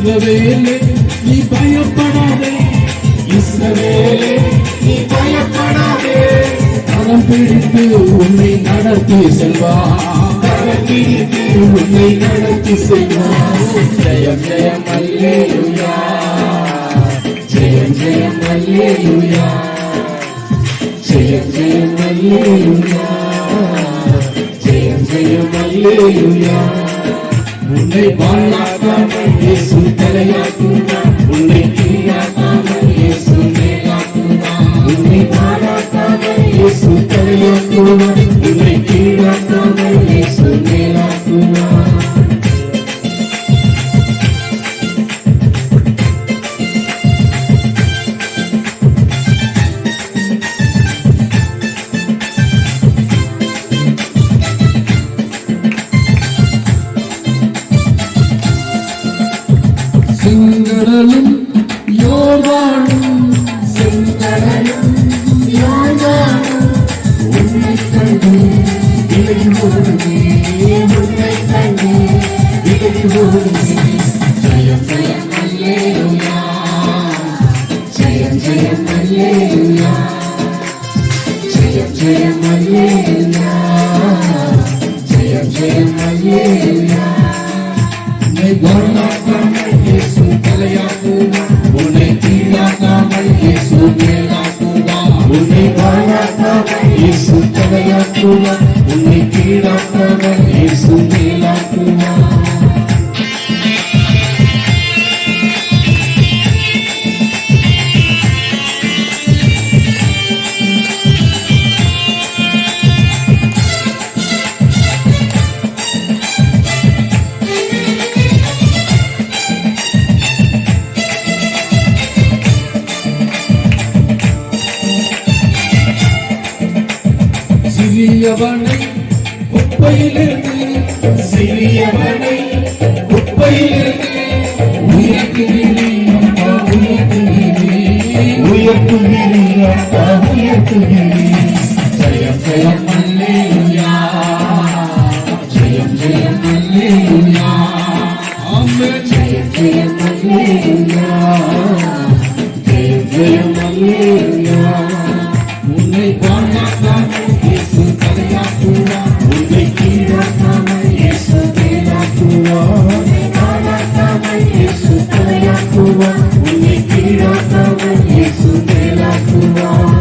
இஸ்ரவேலே நீ பயப்படாதே, இஸ்ரவேலே நீ பயப்படாதே. கரம் பிடித்து உன்னை நடத்தி செல்வார், கரம் பிடித்து உன்னை நடத்தி செல்வார். ஜெயம் ஜெயம் அல்லேலூயா, ஜெயம் ஜெயம் அல்லேலூயா, ஜெயம் ஜெயம் அல்லேலூயா, ஜெயம் ஜெயம் அல்லேலூயா. உன்னை வாழாக்காமல் இயேசு தலையாக்குவார், உன்னை கீழாக்காமல் இயேசு மேலாக்குவார். உன்னை வாழாக்காமல் இயேசு தலையாக்குவார், உன்னை கீழாக்காமல் இயேசு மேலாக்குவார். செங்கடலும் யோர்தானும், செங்கடலும் யோர்தானும் உன்னை கண்டு விலகி ஓடுமே, உன்னை கண்டு விலகி ஓடுமே. ஜெயம் ஜெயம் அல்லேலூயா, ஜெயம் ஜெயம் அல்லேலூயா, ஜெயம் ஜெயம் அல்லேலூயா, ஜெயம் ஜெயம் அல்லேலூயா. உன்னை வாழாக்காமல் இயேசு தலையாக்குவார், உன்னை கீழாக்காமல் இயேசு மேலாக்குவார். உன்னை வாழாக்காமல் இயேசு தலையாக்குவார், உன்னை கீழாக்காமல் இயேசு மேலாக்குவார். சிறியவனை குப்பையிலிருந்து, சிறியவனை குப்பையிலிருந்து உயர்த்துகிறேன் அப்பா, உயர்த்துகிறேன், உயர்த்துகிறேன் அப்பா, உயர்த்துகிறேன். ஜெயம் ஜெயம் அல்லேலூயா, ஜெயம் ஜெயம் அல்லேலூயா, ஆமென். ஜெயம் ஜெயம் அல்லேலூயா, ஜெயம் ஜெயம் அல்லேலூயா. உன்னை வாழாக்காமல் இயேசு தலையாக்குவார், உன்னை கீழாக்காமல் இயேசு மேலாக்குவார். உன்னை வாழாக்காமல் இயேசு தலையாக்குவார், உன்னை கீழாக்காமல் இயேசு மேலாக்குவார்.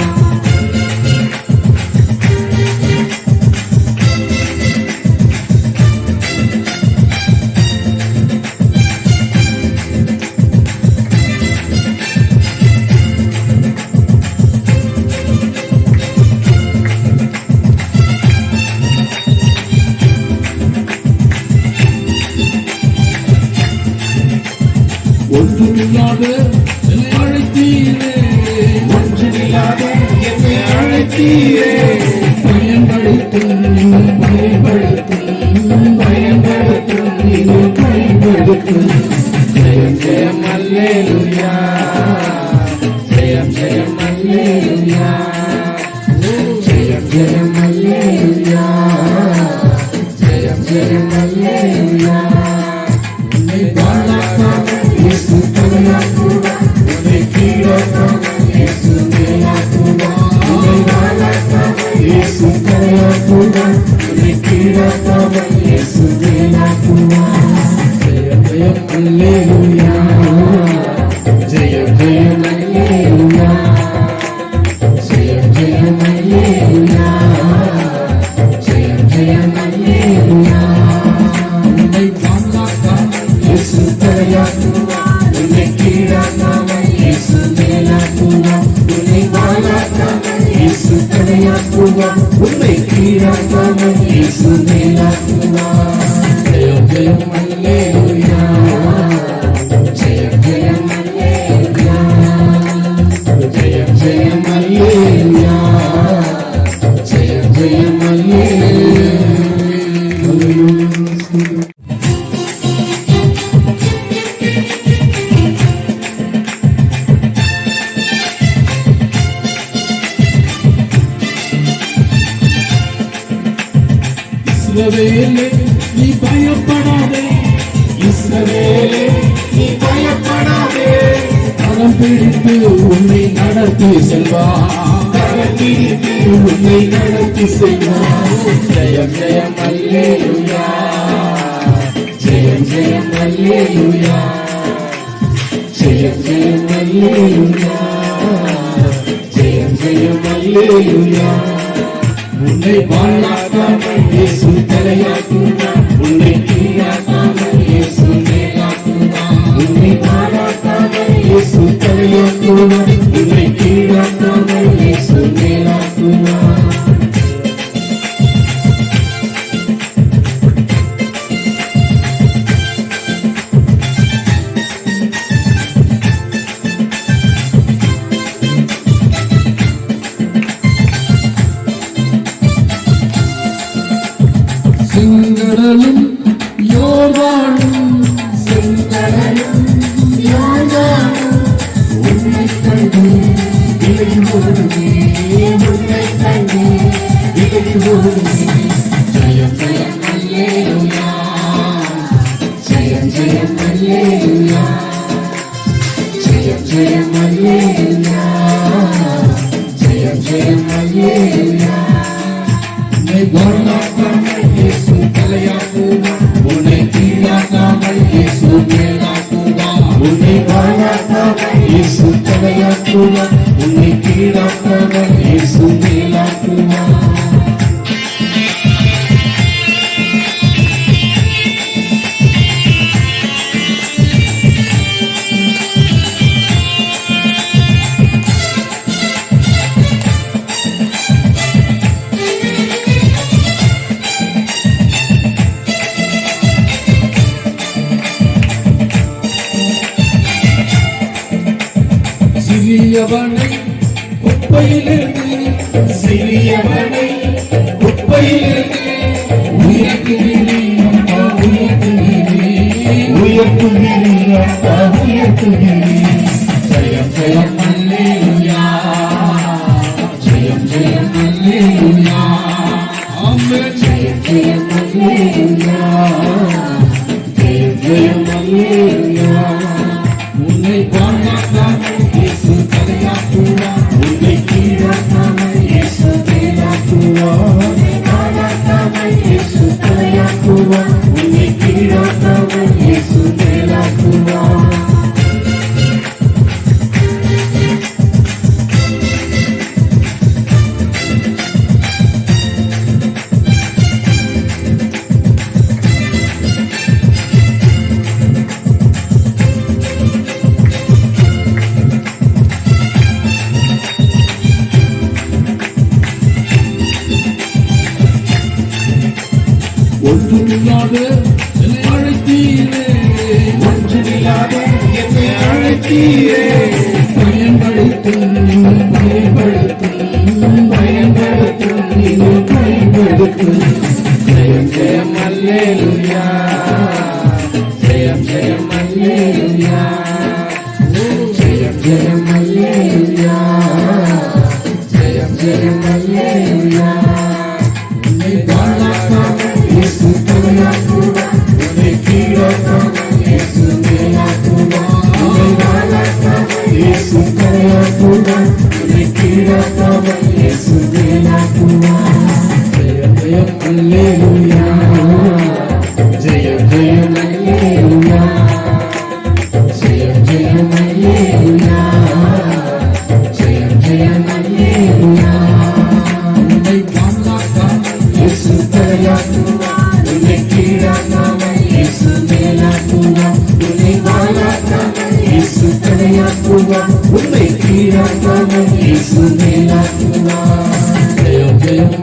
ஒன்றுமில்லாத என்னை அழைத்தீரே, ஒன்றுமில்லாத என்னை அழைத்தீரே. பயன்படுத்தும் பயன்படுத்தும் பயன்படுத்தும் இன்னும் பயன்படுத்தும். ஜெயம் ஜெயம் அல்லேலூயா, ஜெயம் ஜெயம் அல்லேலூயா, ஜெயம் ஜெயம் அல்லேலூயா, ஜெயம் ஜெயம் அல்லேலூயா. உன்னை வாழாக்காமல் இயேசு தலையாக்குவார், உன்னை கீழாக்காமல் இயேசு மேலாக்குவார். உன்னை வாழாக்காமல் இயேசு தலையாக்குவார், உன்னை கீழாக்காமல் இயேசு மேலாக்குவார். ஜெயம் ஜெயம் அல்லேலூயா, ஜெயம் ஜெயம் அல்லேலூயா, ஜெயம் ஜெயம் அல்லேலூயா, ஜெயம் ஜெயம் அல்லேலூயா. உன்னை வாழாக்காமல் இயேசு தலையாக்குவார், உன்னை கீழாக்காமல் இயேசு மேலாக்குவார். உன்னை வாழாக்காமல் இயேசு தலையாக்குவார், உன்னை கீழாக்காமல் இயேசு மேலாக்குவார். ஜெயம் ஜெயம் அல்லேலூயா, ஜெயம் ஜெயம் அல்லேலூயா, ஜெயம் ஜெயம் அல்லேலூயா, ஜெயம் ஜெயம் அல்லேலூயா. இஸ்ரவேலே நீ பயப்படாதே, இஸ்ரவேலே நீ கரம் பிடித்து உன்னை நடத்தி செல்வார், கரம் பிடித்து உன்னை நடத்தி செல்வார். ஜெயம் ஜெயம் அல்லேலூயா, ஜெயம் ஜெயம் அல்லேலூயா, ஜெயம் ஜெயம் அல்லேலூயா, ஜெயம் ஜெயம் அல்லேலூயா. உன்னை வாழாக்காமல் இயேசு தலையாக்குவார், உன்னை கீழாக்காமல் இயேசு மேலாக்குவார். உன்னை வாழாக்காமல் இயேசு தலையாக்குவார், உன்னை கீழாக்காமல் இயேசு மேலாக்குவார். செங்கடலும் யோர்தானும், செங்கடலும் யோர்தானும் உன்னை கண்டு விலகி ஓடுமே, உன்னை கண்டு விலகி ஓடுமே. ஜெயம் ஜெயம் அல்லேலூயா, ஜெயம் ஜெயம் அல்லேலூயா, ஜெயம் ஜெயம் அல்லேலூயா, ஜெயம் ஜெயம் அல்லேலூயா. உன்னை வாழாக்காமல் இயேசு தலையாக்குவார், உன்னை கீழாக்காமல் இயேசு மேலாக்குவார். உன்னை வாழாக்காமல் இயேசு தலையாக்குவார், உன்னை கீழாக்காமல் இயேசு மேலாக்குவார். சிறியவனை குப்பையிலிருந்து, சிறியவனை குப்பையிலிருந்து உயர்த்துகிறேன் அப்பா, உயர்த்துகிறேன், உயர்த்துகிறேன் அப்பா, உயர்த்துகிறேன். ஜெயம் ஜெயம் அல்லேலூயா, ஜெயம் ஜெயம் அல்லேலூயா, ஆமென். ஜெயம் ஜெயம் அல்லேலூயா, ஜெயம் ஜெயம் அல்லேலூயா. உன்னை வாழாக்காமல் இயேசு தலையாக்குவார், உன்னை கீழாக்காமல் இயேசு மேலாக்குவார். உன்னை வாழாக்காமல் இயேசு தலையாக்குவார், உன்னை கீழாக்காமல் இயேசு மேலாக்குவார். ஒன்றுமில்லாத என்னை அழைத்தீரே, ஒன்றுமில்லாத என்னை அழைத்தீரே. பயன்படுத்தும் பயன்படுத்தும் பயன்படுத்தும் பயன்படுத்தும். ஜெயம் ஜெயம் அல்லேலூயா, ஜெயம் ஜெயம் அல்லேலூயா, ஜெயம் ஜெயம் அல்லேலூயா, ஜெயம் ஜெயம் அல்லேலூயா. உன்னை வாழாக்காமல் இயேசு தலையாக்குவார், உன்னை கீழாக்காமல் இயேசு மேலாக்குவார். உன்னை வாழாக்காமல் இயேசு தலையாக்குவார், உன்னை கீழாக்காமல் இயேசு மேலாக்குவார். ஜெயம் ஜெயம் அல்லேலூயா, ஜெயம் ஜெயம் அல்லேலூயா, ஜெயம் ஜெயம் அல்லேலூயா, ஜெயம் ஜெயம் அல்லேலூயா. உன்னை வாழாக்காமல் இயேசு தலையாக்குவார், உன்னை கீழாக்காமல் இயேசு மேலாக்குவார். உன்னை வாழாக்காமல் இயேசு தலையாக்குவார், உன்னை கீழாக்காமல் இயேசு மேலாக்குவார். ஜெயம் ஜெயம்